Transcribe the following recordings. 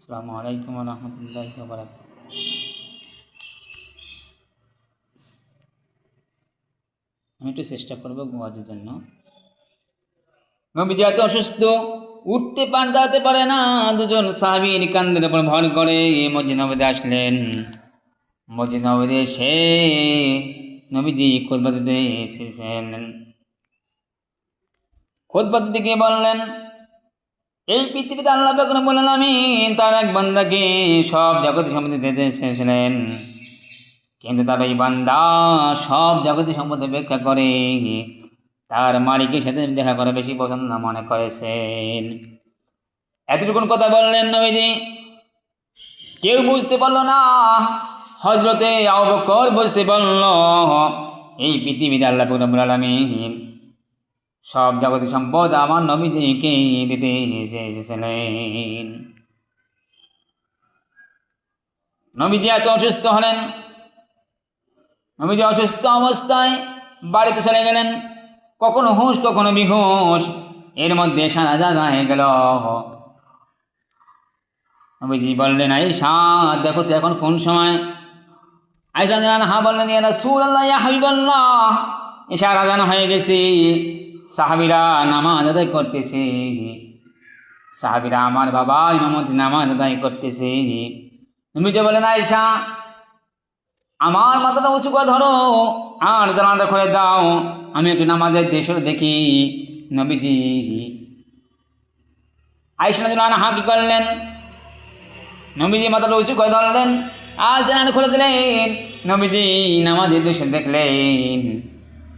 আসসালামু আলাইকুম ওয়া রাহমাতুল্লাহি ওয়া বারাকাতুহু। আমি একটু চেষ্টা করব ওয়াজের জন্য। নবীজি এত অসুস্থ, উঠতে দাঁড়াতে পারে না। দুজন সাহাবীর কাঁধের উপর ভর করে মসজিদ নববীতে আসলেন। মসজিদ নববীতে এসে নবীজি খুতবা দিতে এসেছেন। খুতবা দিতে গিয়ে বললেন, এই পৃথিবীতে আল্লাহ পাক রব্বুল আলামিন তার এক বান্দাকে সব জগতের সম্পত্তি দিতে এসেছিলেন, কিন্তু তার ওই বান্দা সব জগতের সম্পত্তি উপেক্ষা করে তার মালিকের সাথে দেখা করে বেশি পছন্দ মনে করেছেন। এতটুকুন কথা বললেন নবীজি। কেউ বুঝতে পারল না। হযরতে আবু বকর বুঝতে পারল, এই পৃথিবীতে আল্লাহ পাক রব্বুল আলামিন সব জগতের সম্পদ আমার নবীজিকে দিতে এসেছিলেন। নবীজি এত অসুস্থ হলেন। নবীজি অসুস্থ অবস্থায় বাড়িতে চলে গেলেন। কখনো হুঁশ কখনো বেহুঁশ, এর মধ্যে সারা জানা হয়ে গেল। নবীজি বললেন, আয়েশা দেখো তো এখন কোন সময়? আয়েশা হা বললেন, ইয়া রাসূলুল্লাহ ইয়া হাবিবাল্লাহ, এশার আযান হয়ে গেছে। সাহাবীরা নামাজ আদায় করতেছে। সাহাবীরা আমার বাবা ইমামতি নামাজ আদায় করতেছে। নবীজি বলেন, আয়েশা আমার মাথাটা উঁচু করে ধরো আর জানালাটা খুলে দাও, আমি একটু নামাজের দৃশ্য দেখি। নবীজি আয়েশা রাদিয়াল্লাহু আনহা কি করলেন? নবীজি মাথাটা উঁচু করে ধরলেন আর জানালা খুলে দিলেন। নবীজি নামাজের দৃশ্য দেখলেন।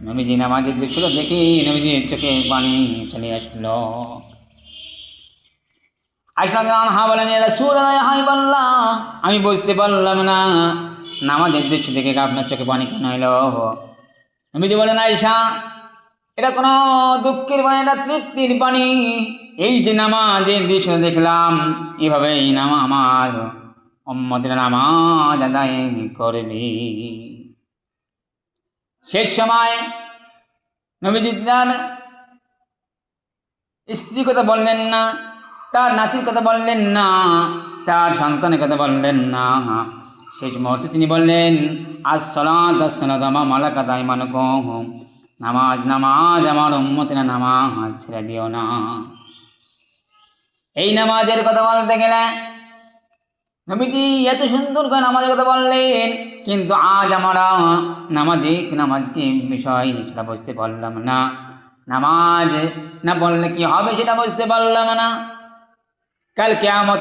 নবীজি নামাজের দৃশ্য দেখি নবীজির চোখে পানি চলে আসলো। আয়েশা রাদিয়াল্লাহু আনহা বলেন, ইয়া রাসূলুল্লাহ ইয়া হাবিবাল্লাহ, আমি বুঝতে পারলাম না নামাজের দৃশ্য দেখে আপনার চোখে পানি কেন এলো? নবীজি বলেন, আয়েশা এটা কোনো দুঃখের পানি, এটা তৃপ্তির পানি। এই যে নামাজের দৃশ্য দেখলাম, এভাবেই আমার উম্মতের নামাজ আদায় করবে। শেষ সময় নবীজি তার স্ত্রীর কথা বললেন না, তার নাতির কথা বললেন না, তার সন্তানের কথা বললেন না। শেষ মুহূর্তে তিনি বললেন, আসসালাতু মা মালাকাত আইমানুকুম, নামাজ নামাজ আমার উম্মতেরা নামাজ ছেড়ে দিও না। এই নামাজের কথা বলতে গেলে নবীজি এত সুন্দর করে নামাজের কথা বললেন, কিন্তু আজ আমরা নামাজ কি বিষয় সেটা বুঝতে পারলাম না। নামাজ না বললে কি হবে সেটা বুঝতে পারলাম না। কাল কিয়ামত